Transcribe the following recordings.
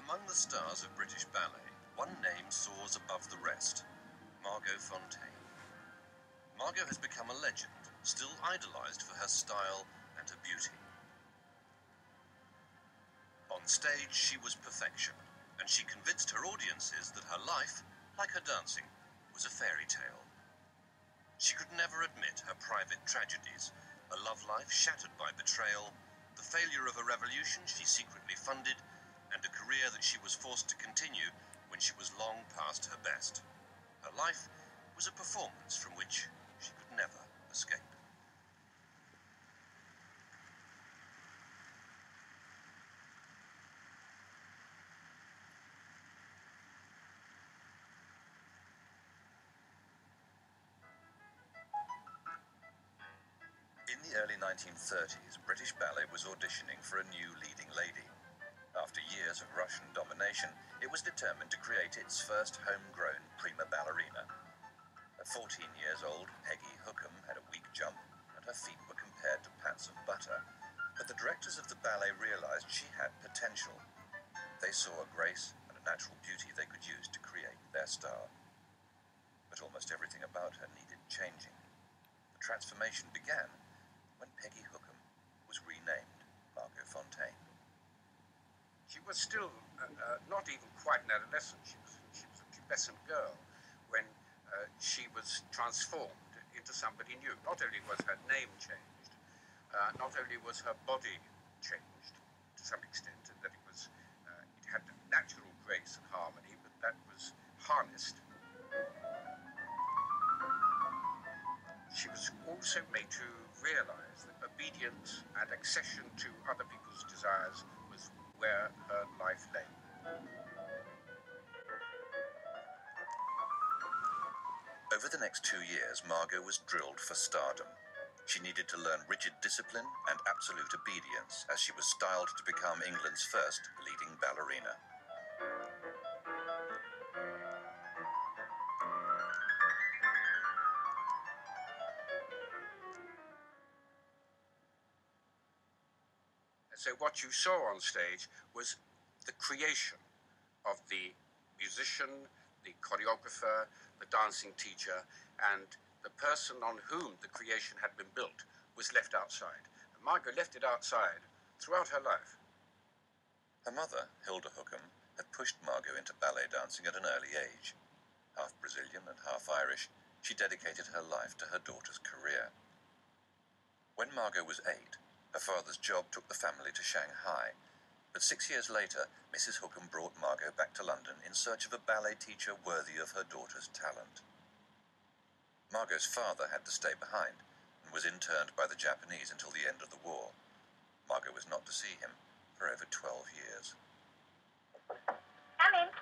Among the stars of British ballet, one name soars above the rest: Margot Fonteyn. Margot has become a legend, still idolised for her style and her beauty. On stage, she was perfection, and she convinced her audiences that her life, like her dancing, was a fairy tale. She could never admit her private tragedies, a love life shattered by betrayal, the failure of a revolution she secretly funded, and a career that she was forced to continue when she was long past her best. Her life was a performance from which she could never escape. In the early 1930s, British ballet was auditioning for a new leading lady. After years of Russian domination, it was determined to create its first homegrown prima ballerina. At 14 years old, Peggy Hookham had a weak jump, and her feet were compared to pats of butter. But the directors of the ballet realized she had potential. They saw a grace and a natural beauty they could use to create their star. But almost everything about her needed changing. The transformation began when Peggy Hookham was renamed Margot Fonteyn. She was still not even quite an adolescent. She was a pubescent girl when she was transformed into somebody new. Not only was her name changed, not only was her body changed to some extent, and that it had natural grace and harmony, but that was harnessed. She was also made to realize that obedience and accession to other people's desires was where her life lay. Over the next 2 years, Margot was drilled for stardom. She needed to learn rigid discipline and absolute obedience as she was styled to become England's first leading ballerina. So what you saw on stage was the creation of the musician, the choreographer, the dancing teacher, and the person on whom the creation had been built was left outside. And Margot left it outside throughout her life. Her mother, Hilda Hookham, had pushed Margot into ballet dancing at an early age. Half Brazilian and half Irish, she dedicated her life to her daughter's career. When Margot was 8, her father's job took the family to Shanghai, but 6 years later, Mrs. Hookham brought Margot back to London in search of a ballet teacher worthy of her daughter's talent. Margot's father had to stay behind and was interned by the Japanese until the end of the war. Margot was not to see him for over 12 years. Come in.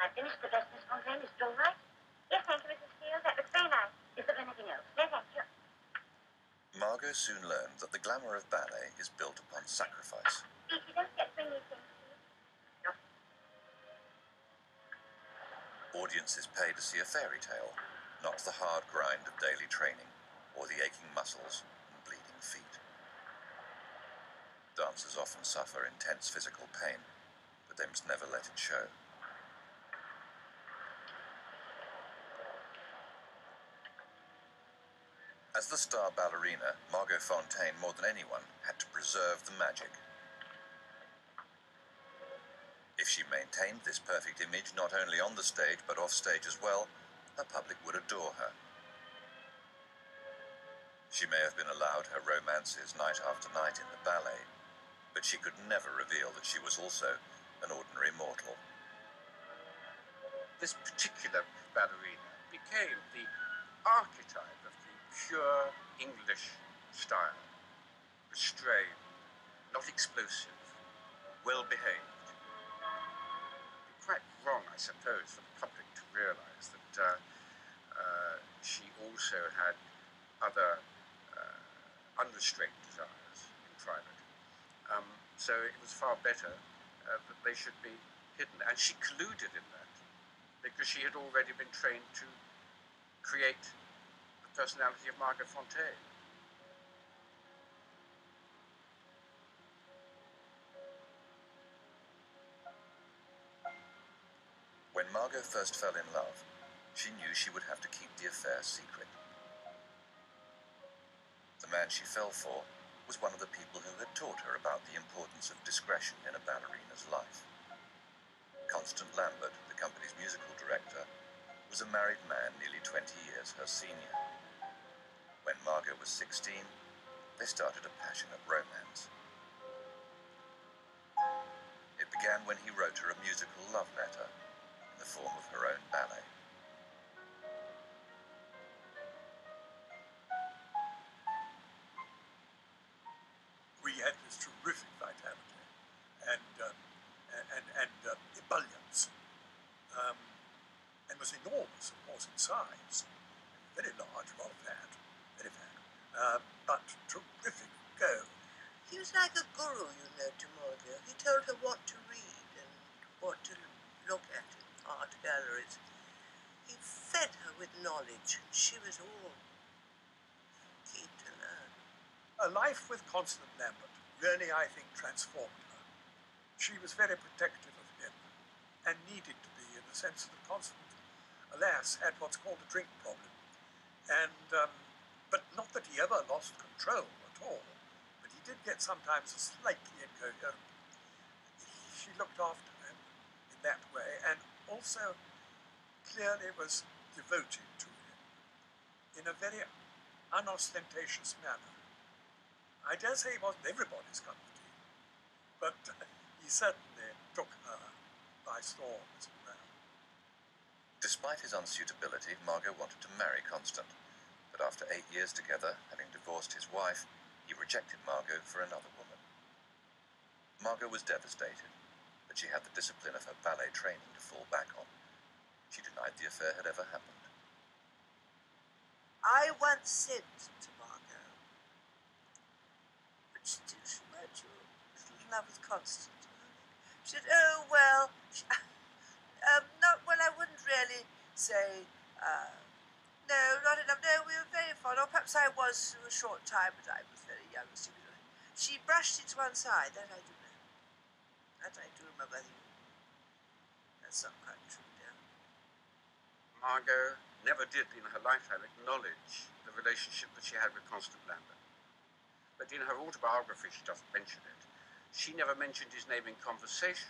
I finished the dress, Miss Fonteyn. Is it all right? Yes, thank you, Mrs. Steele. That looks very nice. Is there anything else? No, thank you. Margot soon learned that the glamour of ballet is built upon sacrifice. If you don't get bring these things to you. No. Audiences pay to see a fairy tale, not the hard grind of daily training or the aching muscles and bleeding feet. Dancers often suffer intense physical pain, but they must never let it show. As the star ballerina, Margot Fonteyn, more than anyone, had to preserve the magic. If she maintained this perfect image not only on the stage but off stage as well, her public would adore her. She may have been allowed her romances night after night in the ballet, but she could never reveal that she was also an ordinary mortal. This particular ballerina became the archetype of the pure English style, restrained, not explosive, well-behaved. It'd be quite wrong, I suppose, for the public to realize that she also had other unrestrained desires in private. So it was far better that they should be hidden. And she colluded in that because she had already been trained to create the personality of Margot Fonteyn. Margot first fell in love, she knew she would have to keep the affair secret. The man she fell for was one of the people who had taught her about the importance of discretion in a ballerina's life. Constant Lambert, the company's musical director, was a married man nearly 20 years her senior. When Margot was 16, they started a passionate romance. It began when he wrote her a musical love letter in the form of her own ballet. We had this terrific vitality and ebullience, and was enormous, of course, in size. Very large, rather fat, very fat, but terrific go. He was like a guru, you know, to Margot. He told her what to read and what to look at in art galleries. He fed her with knowledge, and she was all keen to learn. A life with Constant Lambert really, I think, transformed her. She was very protective of him, and needed to be, in the sense that Constant, alas, had what's called a drink problem. And, but not that he ever lost control at all, but he did get sometimes slightly incoherent. She looked after him in that way, and also clearly was devoted to him in a very unostentatious manner. I dare say he wasn't everybody's cup of tea, but he certainly took her by storm, as it were. Despite his unsuitability, Margot wanted to marry Constant, but after 8 years together, having divorced his wife, he rejected Margot for another woman. Margot was devastated, but she had the discipline of her ballet training to fall back on. She denied the affair had ever happened. I once said to Margot, but still she weren't your little love with Constant. She said, oh, well, not, well, I wouldn't really say, no, not enough. No, we were very fond, or perhaps I was for a short time, but I was very young and stupid. She brushed it to one side, that I do know. That I do remember. That's not quite true, dear. Margot never did in her lifetime acknowledge the relationship that she had with Constant Lambert. But in her autobiography, she doesn't mention it. She never mentioned his name in conversation.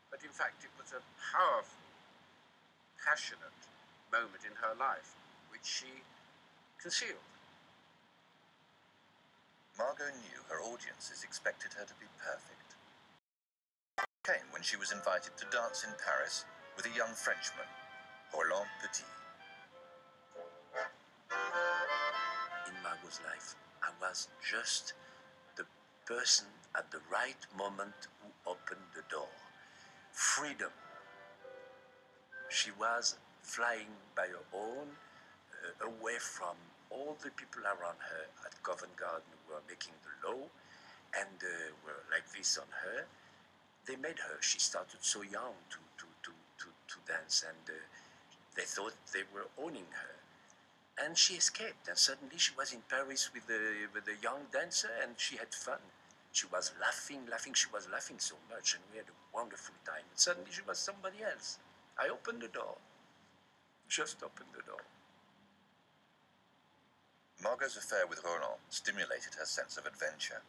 But in fact, it was a powerful, passionate moment in her life, which she concealed. Margot knew her audiences expected her to be perfect. It came when she was invited to dance in Paris with a young Frenchman, Roland Petit. In Margot's life, I was just the person at the right moment who opened the door. Freedom. She was flying by her own, away from all the people around her at Covent Garden who were making the law and were like this on her. They made her. She started so young to dance, and they thought they were owning her. And she escaped, and suddenly she was in Paris with a young dancer, and she had fun. She was laughing, she was laughing so much, and we had a wonderful time. And suddenly she was somebody else. I opened the door. Just opened the door. Margot's affair with Roland stimulated her sense of adventure.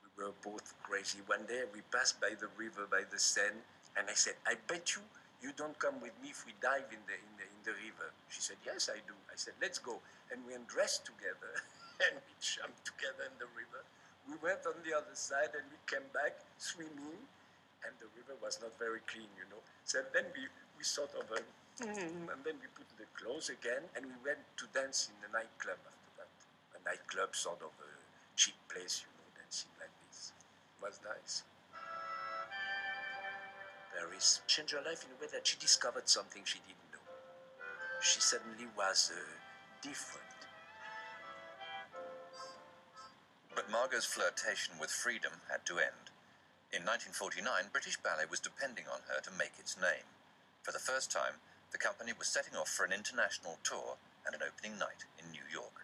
We were both crazy. One day we passed by the river, by the Seine, and I said, I bet you don't come with me if we dive in the river. She said, yes, I do. I said, let's go. And we undressed together, and we jumped together in the river. We went on the other side, and we came back swimming, and the river was not very clean, you know. So then we sort of, and then we put the clothes again, and we went to dance in the nightclub after that. A nightclub, sort of a cheap place, you know, dancing like this. It was nice. Paris changed her life in a way that she discovered something she didn't know. She suddenly was different. But Margot's flirtation with freedom had to end. In 1949, British Ballet was depending on her to make its name. For the first time, the company was setting off for an international tour and an opening night in New York.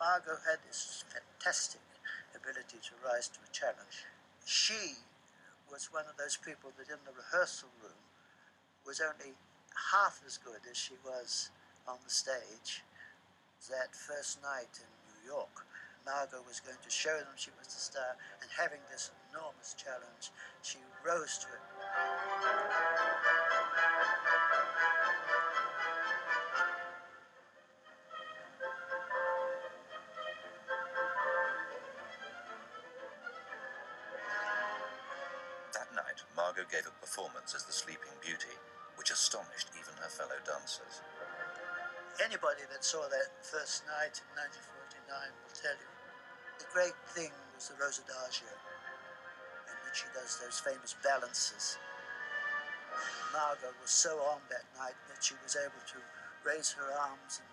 Margot had this fantastic ability to rise to a challenge. She was one of those people that in the rehearsal room was only half as good as she was on the stage. That first night in New York, Margot was going to show them she was the star, and having this enormous challenge, she rose to it. That night, Margot gave a performance as the Sleeping Beauty, which astonished even her fellow dancers. Anybody that saw that first night in 1949 will tell you the great thing was the Rosadagio, in which she does those famous balances. Margot was so on that night that she was able to raise her arms and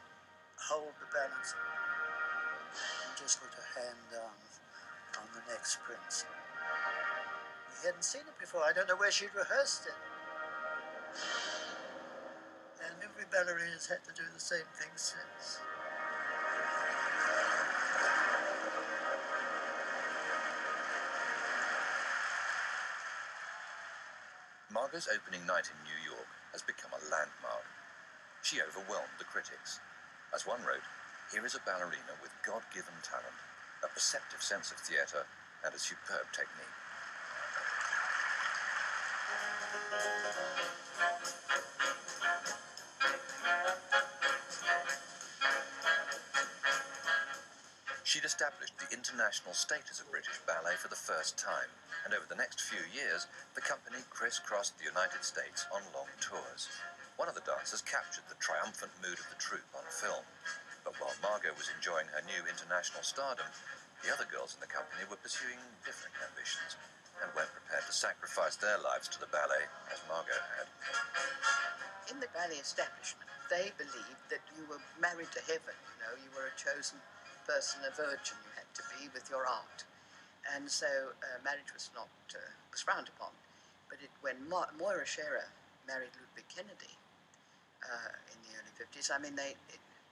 hold the balance and just put her hand on the next prince. We hadn't seen it before. I don't know where she'd rehearsed it. And every ballerina's had to do the same thing since. Margot's opening night in New York has become a landmark. She overwhelmed the critics. As one wrote, here is a ballerina with God-given talent, a perceptive sense of theatre, and a superb technique. She'd established the international status of British ballet for the first time, and over the next few years, the company crisscrossed the United States on long tours. One of the dancers captured the triumphant mood of the troupe on film. But while Margot was enjoying her new international stardom, the other girls in the company were pursuing different ambitions and weren't prepared to sacrifice their lives to the ballet as Margot had. In the ballet establishment, they believed that you were married to heaven, you were a chosen person, a virgin you had to be with your art. And so marriage was not was frowned upon. But when Moira Shearer married Ludwig Kennedy in the early 50s,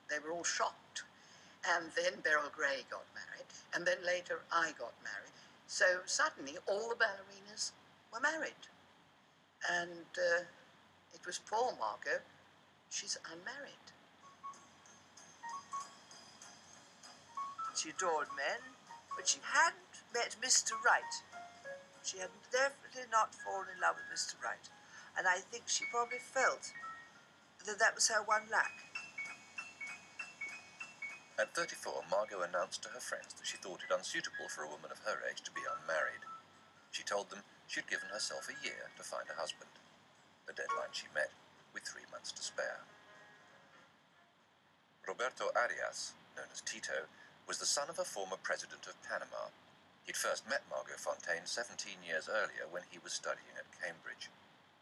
they were all shocked. And then Beryl Gray got married, and then later I got married. So suddenly all the ballerinas were married. And it was poor Margot. She's unmarried. She adored men, but she hadn't met Mr. Right. She had definitely not fallen in love with Mr. Right. And I think she probably felt that that was her one lack. At 34, Margot announced to her friends that she thought it unsuitable for a woman of her age to be unmarried. She told them she'd given herself a year to find a husband, a deadline she met with 3 months to spare. Roberto Arias, known as Tito, was the son of a former president of Panama. He'd first met Margot Fonteyn 17 years earlier when he was studying at Cambridge.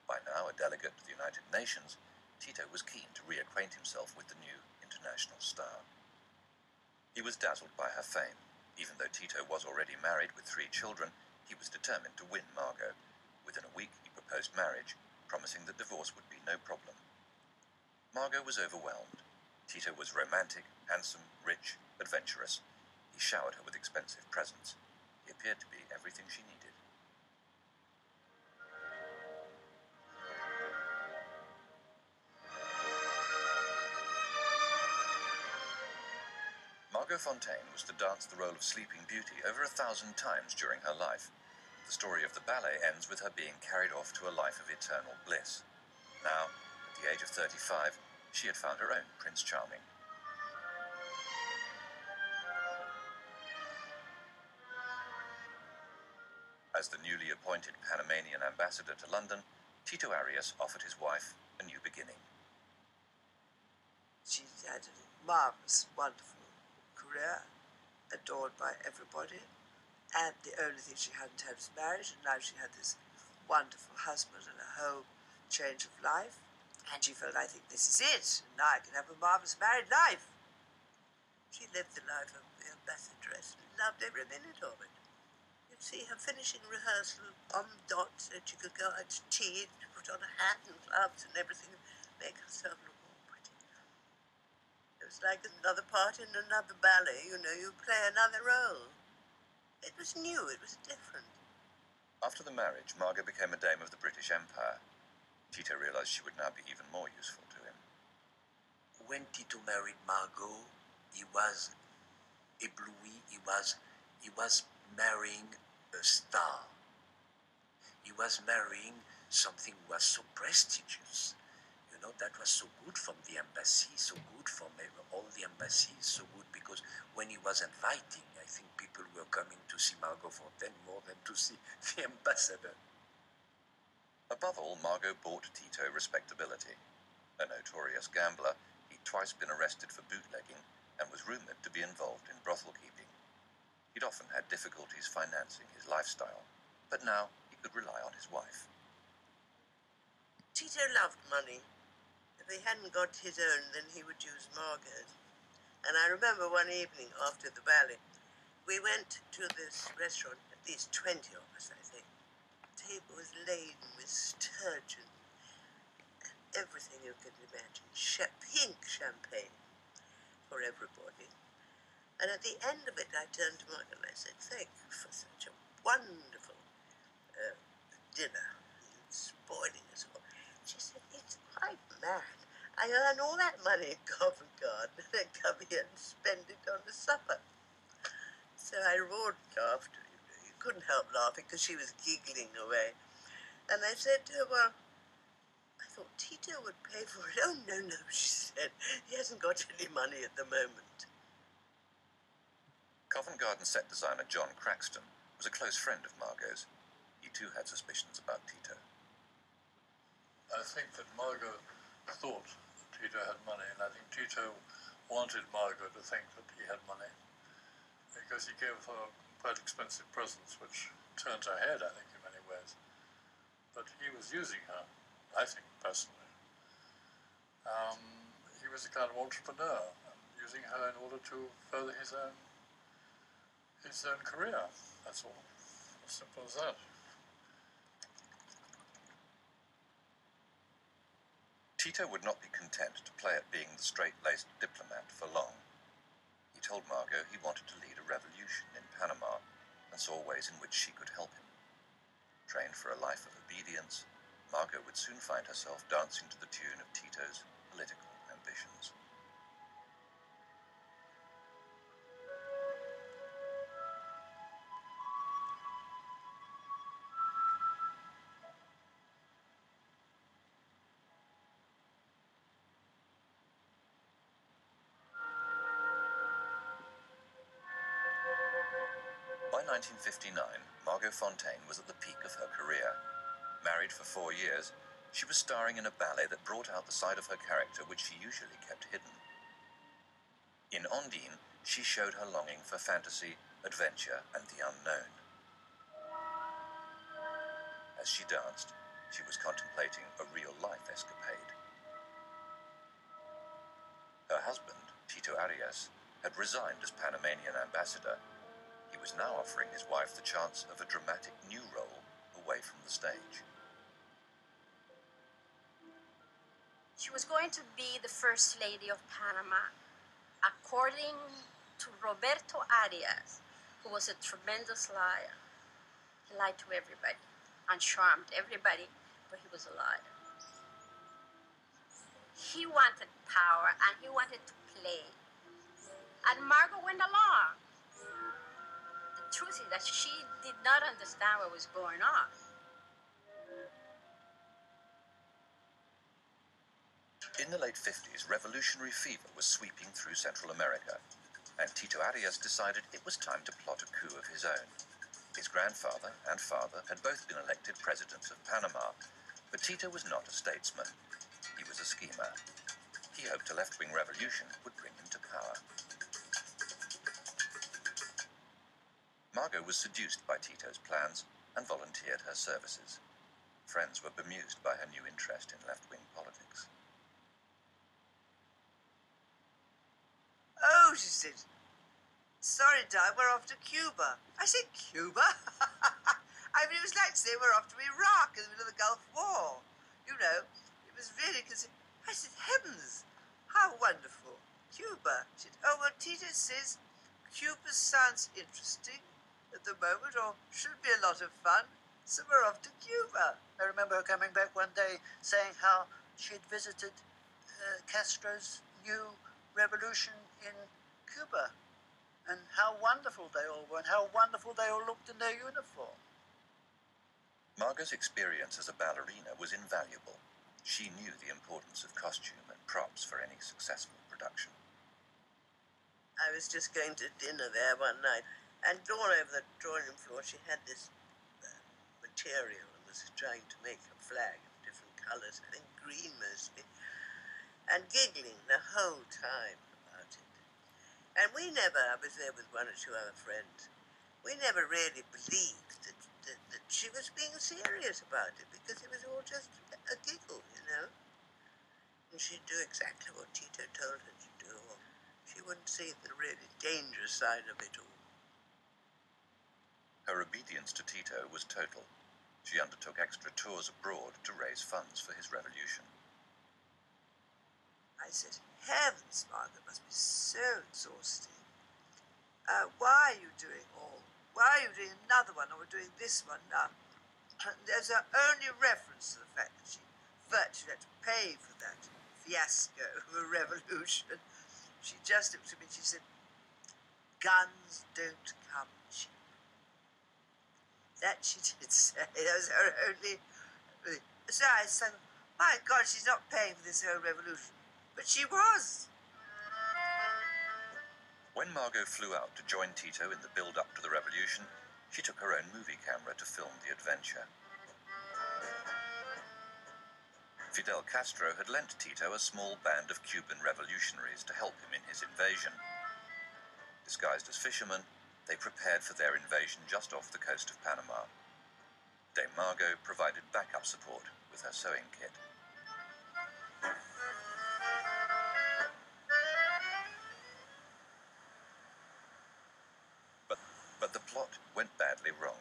By now a delegate to the United Nations, Tito was keen to reacquaint himself with the new international star. He was dazzled by her fame. Even though Tito was already married with 3 children, he was determined to win Margot. Within a week he proposed marriage, promising that divorce would be no problem. Margot was overwhelmed. Tito was romantic, handsome, rich, adventurous. He showered her with expensive presents. He appeared to be everything she needed. Margot Fonteyn was to dance the role of Sleeping Beauty over 1,000 times during her life. The story of the ballet ends with her being carried off to a life of eternal bliss. Now, at the age of 35, she had found her own Prince Charming. As the newly appointed Panamanian ambassador to London, Tito Arias offered his wife a new beginning. She had a marvellous, wonderful career, adored by everybody, and the only thing she hadn't had was marriage, and now she had this wonderful husband and a whole change of life, and she felt, I think this is it, and now I can have a marvellous married life. She lived the life of the ambassadress and loved every minute of it. You'd see her finishing rehearsal on the dot so she could go out to tea, put on a hat and gloves and everything, and make herself look all pretty. It was like another part in another ballet, you know, you play another role. It was new, it was different. After the marriage, Margot became a dame of the British Empire. Tito realized she would now be even more useful to him. When Tito married Margot, he was ébloui. He was marrying a star. He was marrying something that was so prestigious. You know, that was so good from the embassy, so good from all the embassies, so good because when he was inviting, I think people were coming to see Margot Fonteyn more than to see the ambassador. Above all, Margot brought Tito respectability. A notorious gambler, he'd twice been arrested for bootlegging and was rumoured to be involved in brothel keeping. He'd often had difficulties financing his lifestyle, but now he could rely on his wife. Tito loved money. If he hadn't got his own, then he would use Margot. And I remember one evening after the ballet, we went to this restaurant, at least 20 of us, I think. The table was laden with sturgeon, everything you could imagine, pink champagne for everybody. And at the end of it, I turned to Margot and I said, "Thank you for such a wonderful dinner. You're spoiling us all." She said, "It's quite mad. I earn all that money in Covent Garden and then come here and spend it on the supper." So I roared laughter. You couldn't help laughing because she was giggling away. And I said to her, "Well, I thought Tito would pay for it." "Oh, no, no," she said. "He hasn't got any money at the moment." Covent Garden set designer John Craxton was a close friend of Margot's. He too had suspicions about Tito. I think that Margot thought that Tito had money, and I think Tito wanted Margot to think that he had money because he gave her quite expensive presents, which turned her head, I think, in many ways. But he was using her, I think, personally. He was a kind of entrepreneur, using her in order to further his own career. That's all. As simple as that. Tito would not be content to play at being the straight-laced diplomat for long. He told Margot he wanted to lead a revolution in Panama and saw ways in which she could help him. Trained for a life of obedience, Margot would soon find herself dancing to the tune of Tito's political ambitions. By 1959, Margot Fonteyn was at the peak of her career. Married for 4 years, she was starring in a ballet that brought out the side of her character which she usually kept hidden. In Ondine, she showed her longing for fantasy, adventure, and the unknown. As she danced, she was contemplating a real-life escapade. Her husband, Tito Arias, had resigned as Panamanian ambassador. He was now offering his wife the chance of a dramatic new role away from the stage. She was going to be the First Lady of Panama, according to Roberto Arias, who was a tremendous liar. He lied to everybody and charmed everybody, but he was a liar. He wanted power and he wanted to play. And Margot went along. The truth is that she did not understand what was going on. In the late 50s, revolutionary fever was sweeping through Central America, and Tito Arias decided it was time to plot a coup of his own. His grandfather and father had both been elected presidents of Panama, but Tito was not a statesman. He was a schemer. He hoped a left-wing revolution would bring him to power. Margot was seduced by Tito's plans and volunteered her services. Friends were bemused by her new interest in left-wing politics. "Oh," she said, "sorry, Di, we're off to Cuba." I said, "Cuba?" I mean, it was like saying we're off to Iraq in the middle of the Gulf War. You know, it was really, because I said, "Heavens, how wonderful." Cuba. She said, oh, well, Tito says Cuba sounds interesting at the moment, or should be a lot of fun, so we're off to Cuba. I remember her coming back one day saying how she'd visited Castro's new revolution in Cuba, and how wonderful they all were, and how wonderful they all looked in their uniform. Margot's experience as a ballerina was invaluable. She knew the importance of costume and props for any successful production. I was just going to dinner there one night, and all over the drawing room floor she had this material and was trying to make a flag of different colours, I think green mostly, and giggling the whole time about it. And I was there with one or two other friends, we never really believed that she was being serious about it, because it was all just a giggle, you know. And she'd do exactly what Tito told her to do, or she wouldn't see the really dangerous side of it all. Her obedience to Tito was total. She undertook extra tours abroad to raise funds for his revolution. I said, heavens, Margot, it must be so exhausting. Why are you doing all? Why are you doing another one, or we're doing this one now? There's her only reference to the fact that she virtually had to pay for that fiasco of a revolution. She just looked at me and she said, guns don't come cheap. That she did say. That was her only... So I said, my God, she's not paying for this whole revolution. But she was. When Margot flew out to join Tito in the build-up to the revolution, she took her own movie camera to film the adventure. Fidel Castro had lent Tito a small band of Cuban revolutionaries to help him in his invasion. Disguised as fishermen, they prepared for their invasion just off the coast of Panama. Dame Margot provided backup support with her sewing kit. But the plot went badly wrong.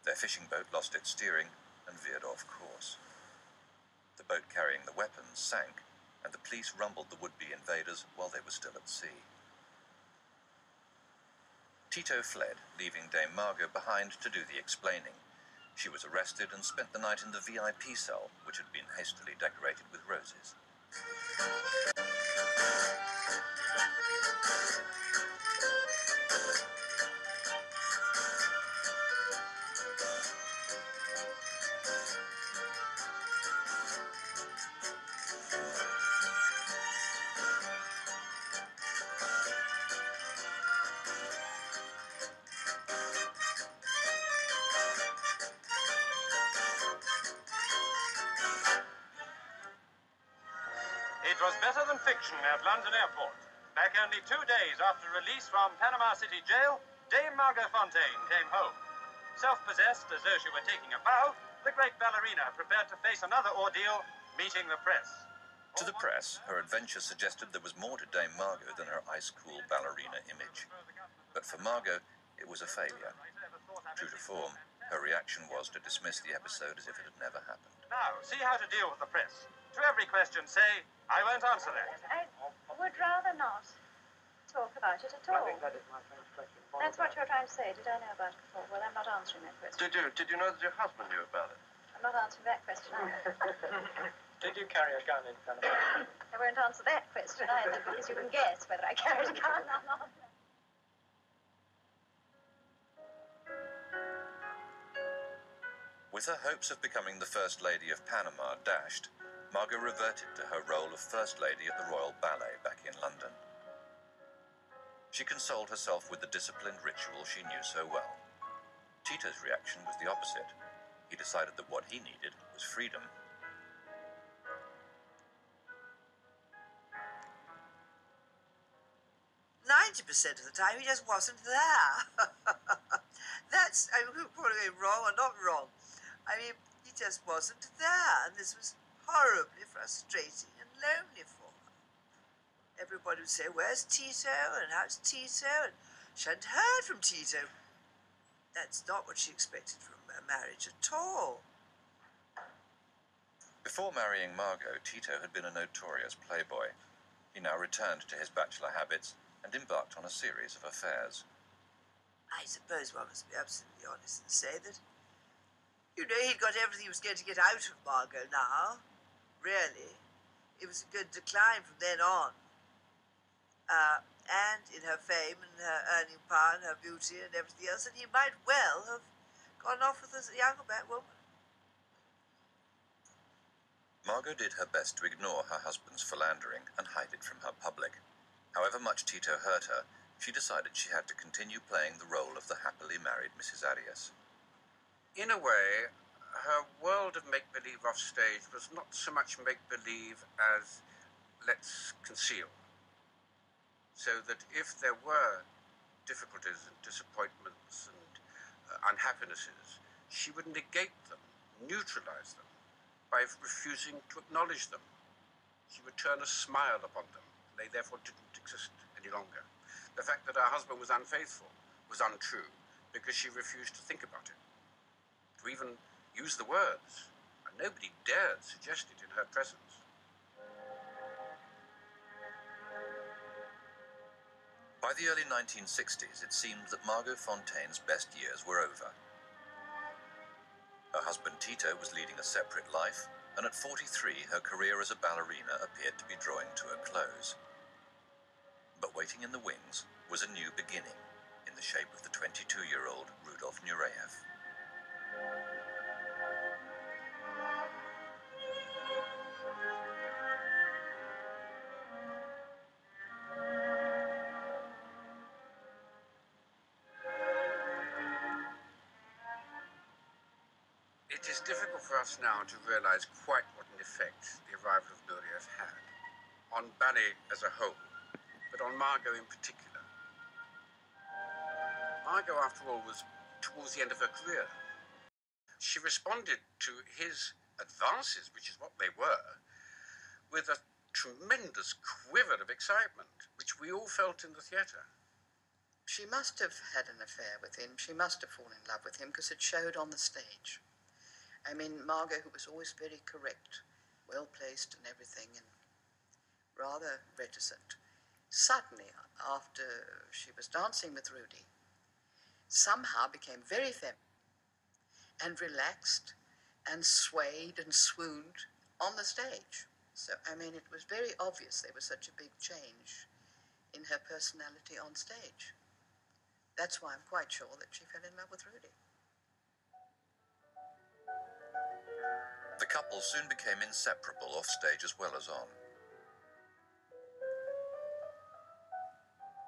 Their fishing boat lost its steering and veered off course. The boat carrying the weapons sank, and the police rumbled the would-be invaders while they were still at sea. Tito fled, leaving Dame Margot behind to do the explaining. She was arrested and spent the night in the VIP cell, which had been hastily decorated with roses. It was better than fiction at London Airport. Back only 2 days after release from Panama City Jail, Dame Margot Fonteyn came home. Self-possessed as though she were taking a bow, the great ballerina prepared to face another ordeal, meeting the press. To the press, her adventure suggested there was more to Dame Margot than her ice-cool ballerina image. But for Margot, it was a failure. True to form, her reaction was to dismiss the episode as if it had never happened. Now, see how to deal with the press. To every question, say, I won't answer that. I would rather not talk about it at all. that is my first question. That's what you're trying to say. Did I know about it before? Well, I'm not answering that question. Did you know that your husband knew about it? I'm not answering that question either. Did you carry a gun in Panama? I won't answer that question either, because you can guess whether I carried a gun or not. With her hopes of becoming the First Lady of Panama dashed, Margot reverted to her role of First Lady at the Royal Ballet back in London. She consoled herself with the disciplined ritual she knew so well. Tito's reaction was the opposite. He decided that what he needed was freedom. %90 of the time, he just wasn't there. That's, I mean, probably wrong or not wrong. I mean, he just wasn't there, and this was horribly frustrating and lonely for her. Everybody would say, where's Tito, and how's Tito, and she hadn't heard from Tito. That's not what she expected from a marriage at all. Before marrying Margot, Tito had been a notorious playboy. He now returned to his bachelor habits and embarked on a series of affairs. I suppose one must be absolutely honest and say that, he'd got everything he was going to get out of Margot now. Really. It was a good decline from then on. And in her fame and her earning power and her beauty and everything else, and he might well have gone off with a younger woman. Margot did her best to ignore her husband's philandering and hide it from her public. However much Tito hurt her, she decided she had to continue playing the role of the happily married Mrs. Arias. In a way, her world of make-believe off stage was not so much make-believe as let's conceal. So that if there were difficulties and disappointments and unhappinesses, she would negate them, neutralize them, by refusing to acknowledge them. She would turn a smile upon them. They therefore didn't exist any longer. The fact that her husband was unfaithful was untrue because she refused to think about it, to even use the words, and nobody dared suggest it in her presence. By the early 1960s, it seemed that Margot Fonteyn's best years were over. Her husband Tito was leading a separate life, and at 43, her career as a ballerina appeared to be drawing to a close. But waiting in the wings was a new beginning, in the shape of the 22-year-old Rudolf Nureyev. It is difficult for us now to realize quite what an effect the arrival of Nureyev had on ballet as a whole, but on Margot in particular. Margot, after all, was towards the end of her career. She responded to his advances, which is what they were, with a tremendous quiver of excitement, which we all felt in the theatre. She must have had an affair with him. She must have fallen in love with him because it showed on the stage. I mean, Margot, who was always very correct, well-placed and everything, and rather reticent, suddenly, after she was dancing with Rudy, somehow became very feminine and relaxed and swayed and swooned on the stage. So, I mean, it was very obvious there was such a big change in her personality on stage. That's why I'm quite sure that she fell in love with Rudy. The couple soon became inseparable off stage as well as on.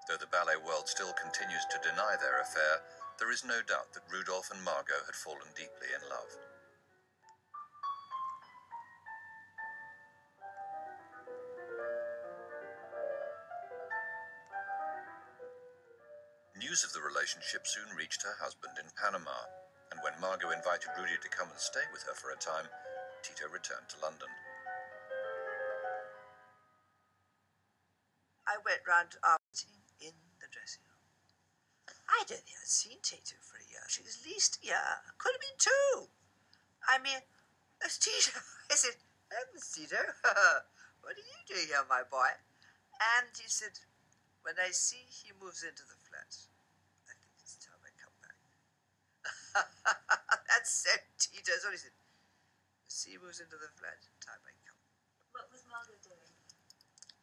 Though the ballet world still continues to deny their affair, there is no doubt that Rudolf and Margot had fallen deeply in love. News of the relationship soon reached her husband in Panama, and when Margot invited Rudy to come and stay with her for a time, Tito returned to London. I went round to in the dressing room. I don't think I'd seen Tito for a year. She was at least a year. Could have been two. I mean, it's Tito. I said, heavens, Tito, what are you doing here, my boy? And he said, when I see he moves into the flat, I think it's time I come back. That's so Tito. That's what he said. See, he moves into the flat, time I come. What was Margot doing?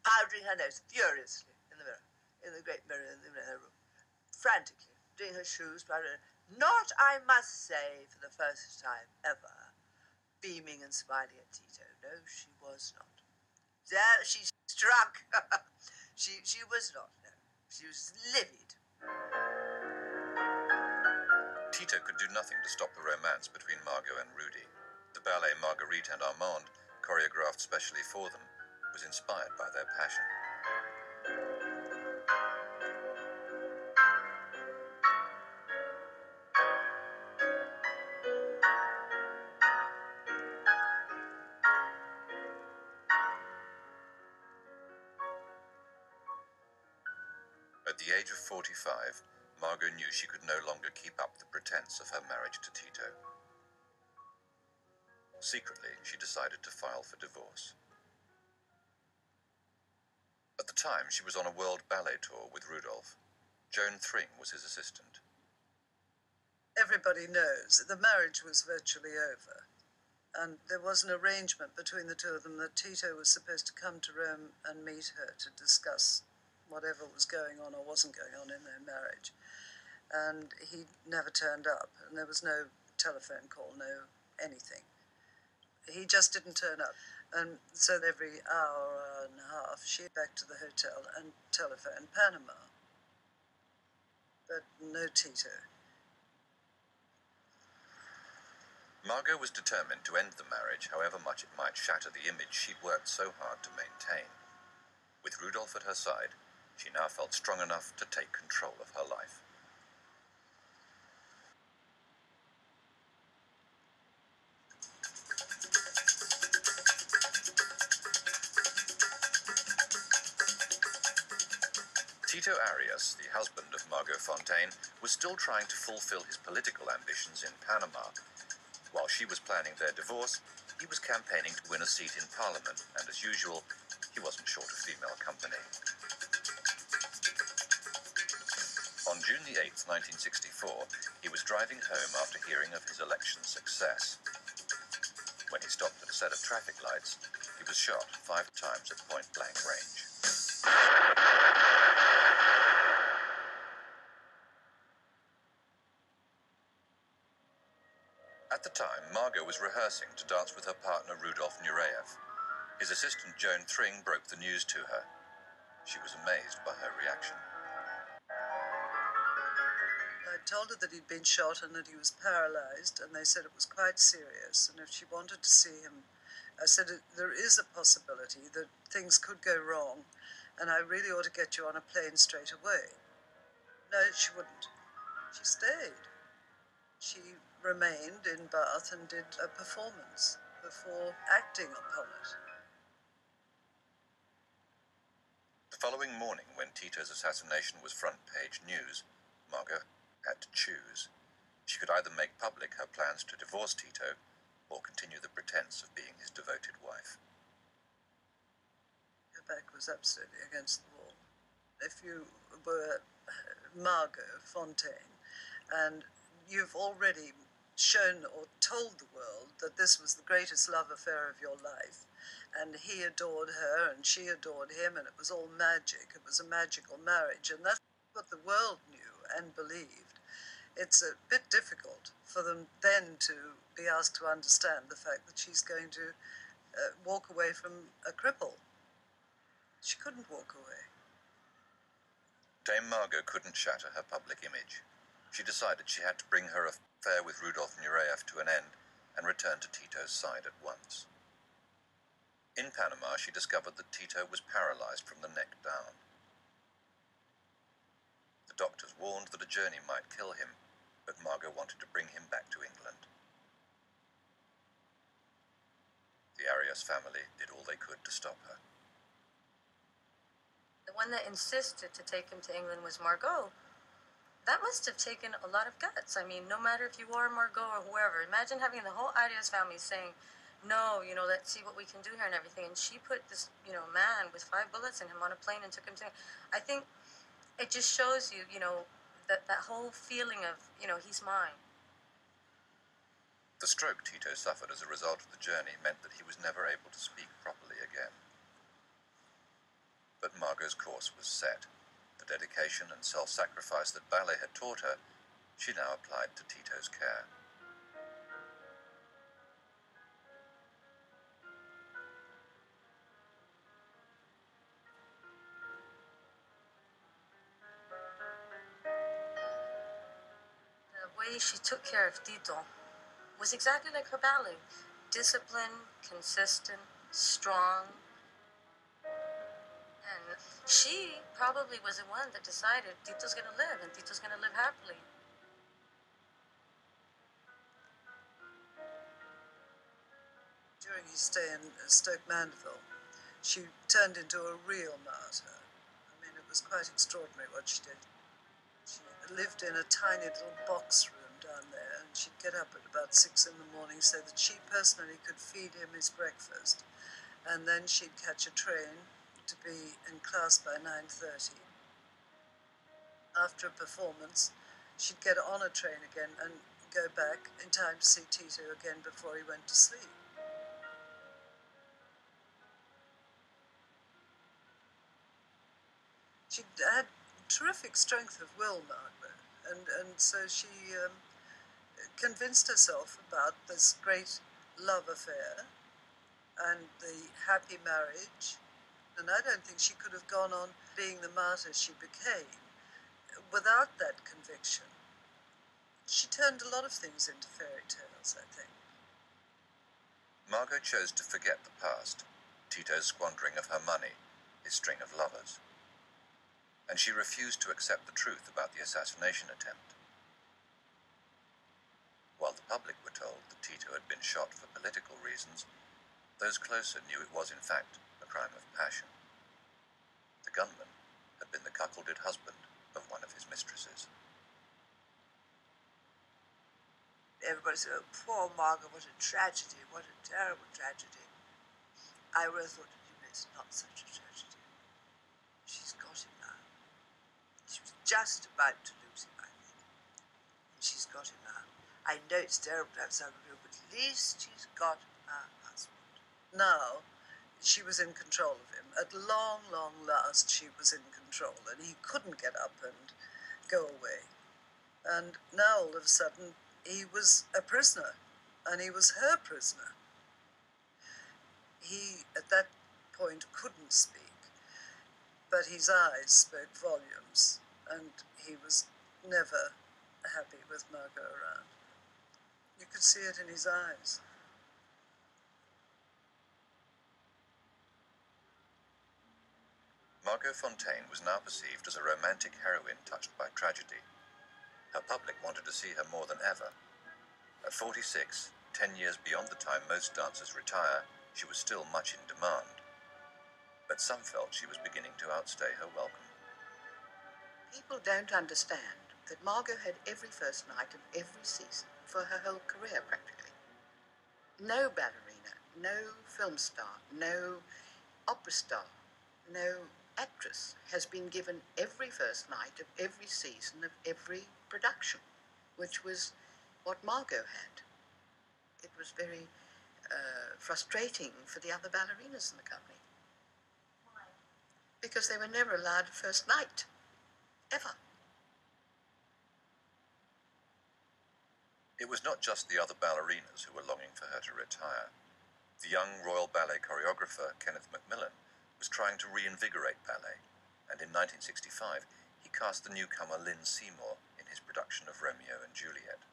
Powdering her nose furiously in the mirror, in the great mirror in her room, frantically doing her shoes, not, I must say, for the first time ever, beaming and smiling at Tito. No, she was not. There she struck. she was not. No, she was livid. Tito could do nothing to stop the romance between Margot and Rudy. The ballet Marguerite and Armand, choreographed specially for them, was inspired by their passion. At the age of 45, Margot knew she could no longer keep up the pretense of her marriage to Tito. Secretly, she decided to file for divorce. At the time, she was on a world ballet tour with Rudolph. Joan Thring was his assistant. Everybody knows the marriage was virtually over. And there was an arrangement between the two of them that Tito was supposed to come to Rome and meet her to discuss whatever was going on or wasn't going on in their marriage. And he never turned up, and there was no telephone call, no anything. He just didn't turn up. And so every hour and a half, she'd back to the hotel and telephone Panama. But no Tito. Margot was determined to end the marriage, however much it might shatter the image she'd worked so hard to maintain. With Rudolph at her side, she now felt strong enough to take control of her life. Tito Arias, the husband of Margot Fonteyn, was still trying to fulfill his political ambitions in Panama. While she was planning their divorce, he was campaigning to win a seat in Parliament, and as usual, he wasn't short of female company. On June the 8th, 1964, he was driving home after hearing of his election success. When he stopped at a set of traffic lights, he was shot 5 times at point-blank range. At the time, Margot was rehearsing to dance with her partner Rudolph Nureyev. His assistant Joan Thring broke the news to her. She was amazed by her reaction. I told her that he'd been shot and that he was paralyzed, and they said it was quite serious, and if she wanted to see him, I said there is a possibility that things could go wrong, and I really ought to get you on a plane straight away. No, she wouldn't. She stayed. She remained in Bath and did a performance before acting upon it. The following morning, when Tito's assassination was front-page news, Margot had to choose. She could either make public her plans to divorce Tito or continue the pretense of being his devoted wife. Her back was absolutely against the wall. If you were Margot Fonteyn, and you've already shown or told the world that this was the greatest love affair of your life, and he adored her and she adored him, and it was all magic. It was a magical marriage, and that's what the world knew and believed. It's a bit difficult for them then to be asked to understand the fact that she's going to walk away from a cripple. She couldn't walk away. Dame Margot couldn't shatter her public image. She decided she had to bring her affair with Rudolph Nureyev to an end and return to Tito's side at once. In Panama, she discovered that Tito was paralyzed from the neck down. The doctors warned that a journey might kill him, but Margot wanted to bring him back to England. The Arias family did all they could to stop her. The one that insisted to take him to England was Margot. That must have taken a lot of guts. I mean, no matter if you are Margot or whoever, imagine having the whole Arias family saying, no, let's see what we can do here and everything. And she put this, man with 5 bullets in him on a plane and took him to... I think it just shows you, that whole feeling of, he's mine. The stroke Tito suffered as a result of the journey meant that he was never able to speak properly again. But Margot's course was set. The dedication and self-sacrifice that ballet had taught her, she now applied to Tito's care. The way she took care of Tito was exactly like her ballet. Disciplined, consistent, strong. And she probably was the one that decided Tito's going to live, and Tito's going to live happily. During his stay in Stoke Mandeville, she turned into a real martyr. I mean, it was quite extraordinary what she did. She lived in a tiny little box room down there, and she'd get up at about 6 in the morning so that she personally could feed him his breakfast. And then she'd catch a train to be in class by 9:30. After a performance, she'd get on a train again and go back in time to see Tito again before he went to sleep. She had terrific strength of will, Margot, and so she convinced herself about this great love affair and the happy marriage, and I don't think she could have gone on being the martyr she became without that conviction. She turned a lot of things into fairy tales, I think. Margot chose to forget the past, Tito's squandering of her money, his string of lovers. And she refused to accept the truth about the assassination attempt. While the public were told that Tito had been shot for political reasons, those closer knew it was in fact a crime of passion. The gunman had been the cuckolded husband of one of his mistresses. Everybody said, "Oh, poor Margot, what a tragedy, what a terrible tragedy." I always thought, it's not such a tragedy. She's got him now. She was just about to lose him, I think. And she's got him now. I know it's terrible to have something to do, but at least she's got her husband. Now, she was in control of him. At long, long last, she was in control, and he couldn't get up and go away. And now, all of a sudden, he was a prisoner, and he was her prisoner. He, at that point, couldn't speak, but his eyes spoke volumes, and he was never happy with Margot around. You could see it in his eyes. Margot Fonteyn was now perceived as a romantic heroine touched by tragedy. Her public wanted to see her more than ever. At 46, 10 years beyond the time most dancers retire, she was still much in demand. But some felt she was beginning to outstay her welcome. People don't understand that Margot had every first night of every season for her whole career, practically. No ballerina, no film star, no opera star, no actress has been given every first night of every season of every production, which was what Margot had. It was very frustrating for the other ballerinas in the company. Why? Because they were never allowed a first night, ever. It was not just the other ballerinas who were longing for her to retire. The young Royal Ballet choreographer, Kenneth Macmillan, was trying to reinvigorate ballet, and in 1965 he cast the newcomer Lynn Seymour in his production of Romeo and Juliet.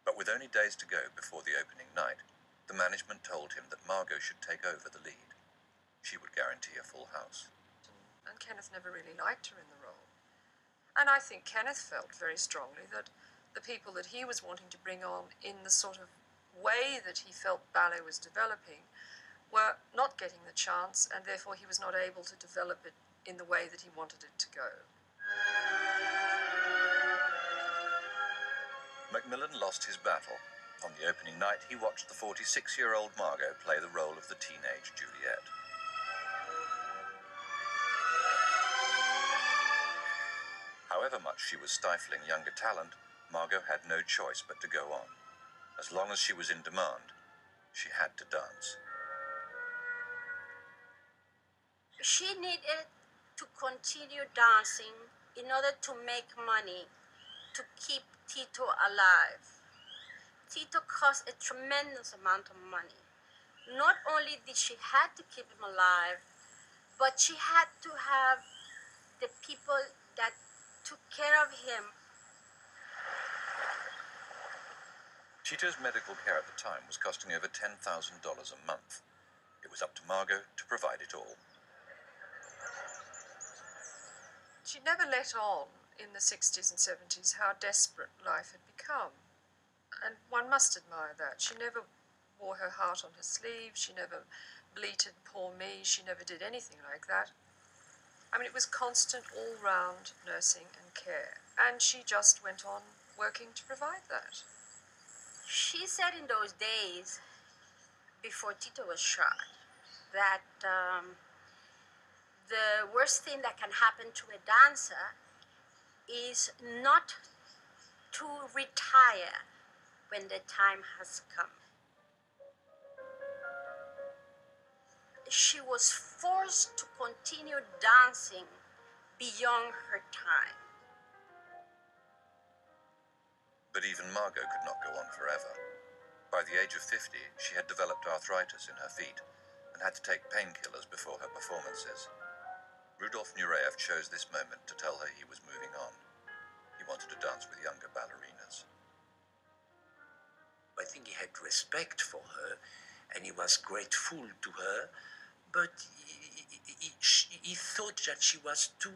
But with only days to go before the opening night, the management told him that Margot should take over the lead. She would guarantee a full house. And Kenneth never really liked her in the role. And I think Kenneth felt very strongly that the people that he was wanting to bring on in the sort of way that he felt ballet was developing were not getting the chance, and therefore he was not able to develop it in the way that he wanted it to go. Macmillan lost his battle. On the opening night, he watched the 46-year-old Margot play the role of the teenage Juliet. However much she was stifling younger talent, Margot had no choice but to go on. As long as she was in demand, she had to dance. She needed to continue dancing in order to make money to keep Tito alive. Tito cost a tremendous amount of money. Not only did she have to keep him alive, but she had to have the people that took care of him. Tito's medical care at the time was costing over $10,000 a month. It was up to Margot to provide it all. She never let on in the 60s and 70s how desperate life had become. And one must admire that. She never wore her heart on her sleeve. She never bleated, "Poor me." She never did anything like that. I mean, it was constant all-round nursing and care. And she just went on working to provide that. She said in those days, before Tito was shot, that the worst thing that can happen to a dancer is not to retire when the time has come. She was forced to continue dancing beyond her time. But even Margot could not go on forever. By the age of 50, she had developed arthritis in her feet and had to take painkillers before her performances. Rudolf Nureyev chose this moment to tell her he was moving on. He wanted to dance with younger ballerinas. I think he had respect for her and he was grateful to her, but he thought that she was too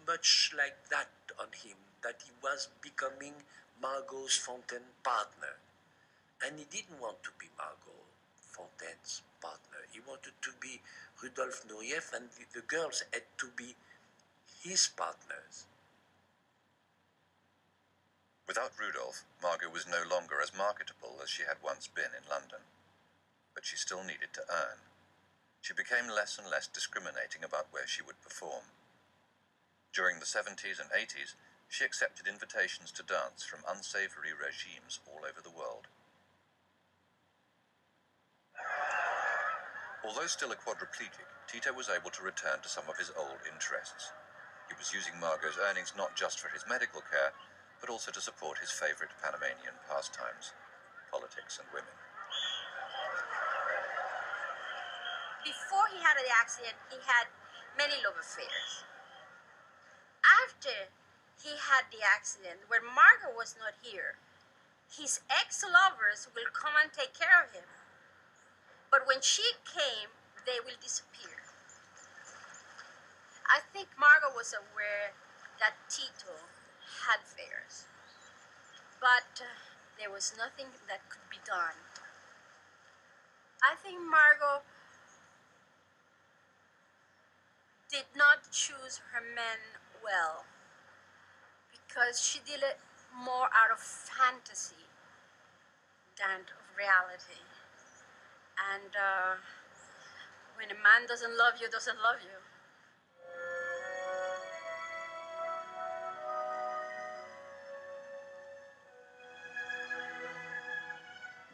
much like that on him, that he was becoming Margot's Fonteyn partner. And he didn't want to be Margot Fonteyn's partner. He wanted to be Rudolf Nureyev, and the girls had to be his partners. Without Rudolf, Margot was no longer as marketable as she had once been in London. But she still needed to earn. She became less and less discriminating about where she would perform. During the 70s and 80s, she accepted invitations to dance from unsavory regimes all over the world. Although still a quadriplegic, Tito was able to return to some of his old interests. He was using Margot's earnings not just for his medical care, but also to support his favorite Panamanian pastimes, politics and women. Before he had the accident, he had many love affairs. After he had the accident, when Margot was not here, his ex-lovers will come and take care of him. But when she came, they will disappear. I think Margot was aware that Tito had affairs, but there was nothing that could be done. I think Margot did not choose her men well because she did it more out of fantasy than of reality. And when a man doesn't love you, doesn't love you.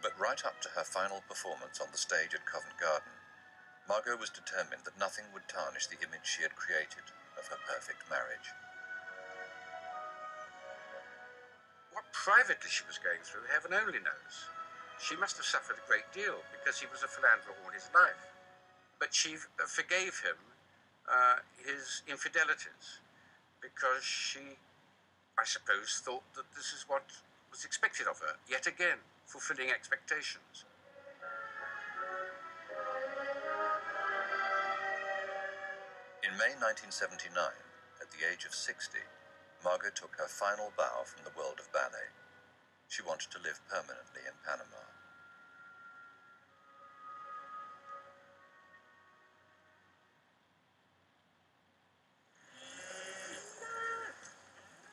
But right up to her final performance on the stage at Covent Garden, Margot was determined that nothing would tarnish the image she had created of her perfect marriage. What privately she was going through, heaven only knows. She must have suffered a great deal because he was a philanderer all his life. But she forgave him his infidelities because she, I suppose, thought that this is what was expected of her, yet again, fulfilling expectations. In May 1979, at the age of 60, Margot took her final bow from the world of ballet. She wanted to live permanently in Panama.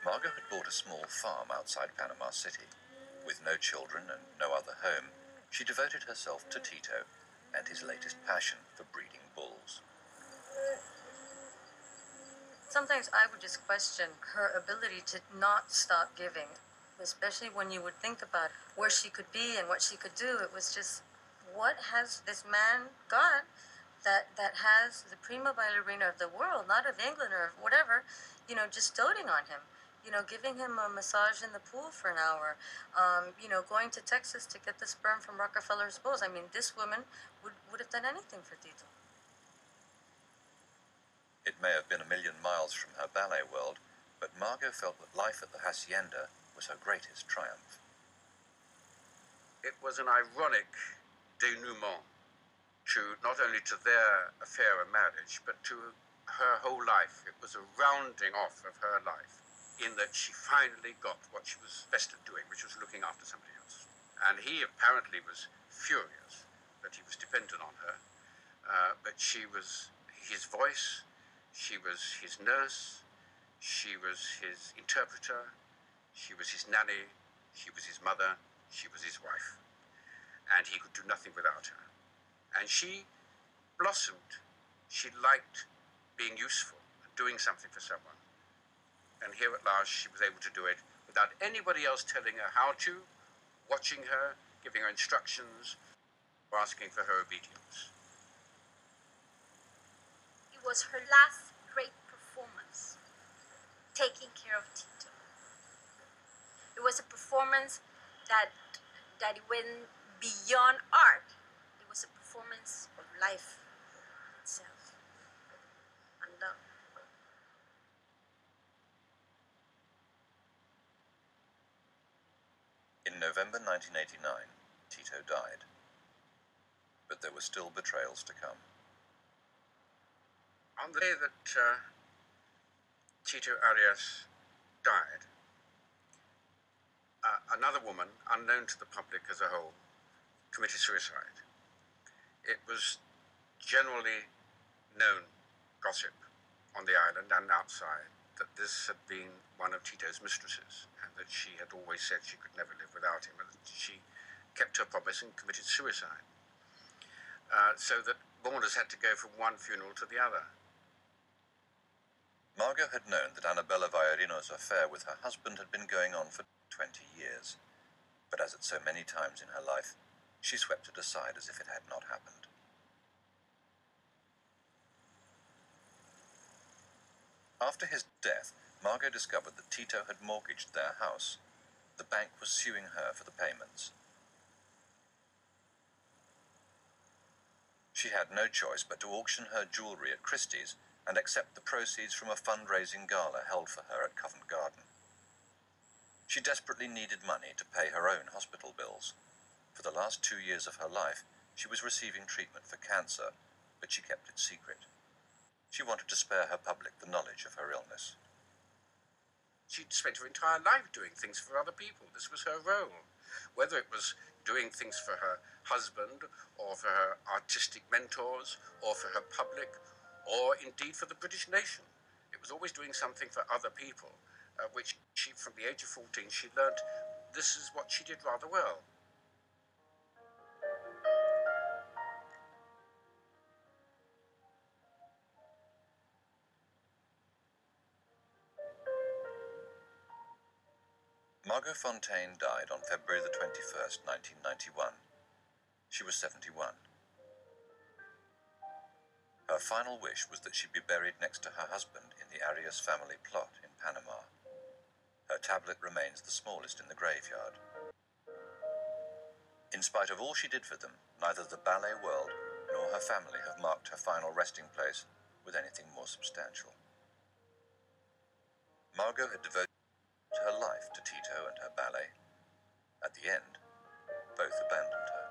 Margot had bought a small farm outside Panama City. With no children and no other home, she devoted herself to Tito and his latest passion for breeding bulls. Sometimes I would just question her ability to not stop giving, especially when you would think about where she could be and what she could do. It was just, what has this man got that has the prima ballerina of the world, not of England or whatever, just doting on him, giving him a massage in the pool for an hour, going to Texas to get the sperm from Rockefeller's bulls. I mean, this woman would have done anything for Tito. It may have been a million miles from her ballet world, but Margot felt that life at the hacienda was her greatest triumph. It was an ironic denouement not only to their affair of marriage, but to her whole life. It was a rounding off of her life, in that she finally got what she was best at doing, which was looking after somebody else. And he apparently was furious that he was dependent on her, but she was his voice, she was his nurse, she was his interpreter, she was his nanny, she was his mother, she was his wife. And he could do nothing without her. And she blossomed. She liked being useful, doing something for someone. And here at last she was able to do it without anybody else telling her how to, watching her, giving her instructions, or asking for her obedience. It was her last great performance, taking care of Tito. It was a performance that went beyond art. It was a performance of life itself and love. In November 1989, Tito died. But there were still betrayals to come. On the day that Tito Arias died, another woman, unknown to the public as a whole, committed suicide. It was generally known gossip on the island and outside that this had been one of Tito's mistresses, and that she had always said she could never live without him, and that she kept her promise and committed suicide. So that mourners had to go from one funeral to the other. Margot had known that Annabella Vallarino's affair with her husband had been going on for 20 years, but as at so many times in her life, she swept it aside as if it had not happened. After his death, Margot discovered that Tito had mortgaged their house. The bank was suing her for the payments. She had no choice but to auction her jewellery at Christie's and accept the proceeds from a fundraising gala held for her at Covent Garden. She desperately needed money to pay her own hospital bills. For the last 2 years of her life, she was receiving treatment for cancer, but she kept it secret. She wanted to spare her public the knowledge of her illness. She'd spent her entire life doing things for other people. This was her role. Whether it was doing things for her husband, or for her artistic mentors, or for her public, or indeed for the British nation. It was always doing something for other people, which she, from the age of 14, she learnt this is what she did rather well. Margot Fonteyn died on February the 21st, 1991. She was 71. Her final wish was that she be buried next to her husband in the Arias family plot in Panama. Her tablet remains the smallest in the graveyard. In spite of all she did for them, neither the ballet world nor her family have marked her final resting place with anything more substantial. Margot had devoted her life to Tito and her ballet. At the end, both abandoned her.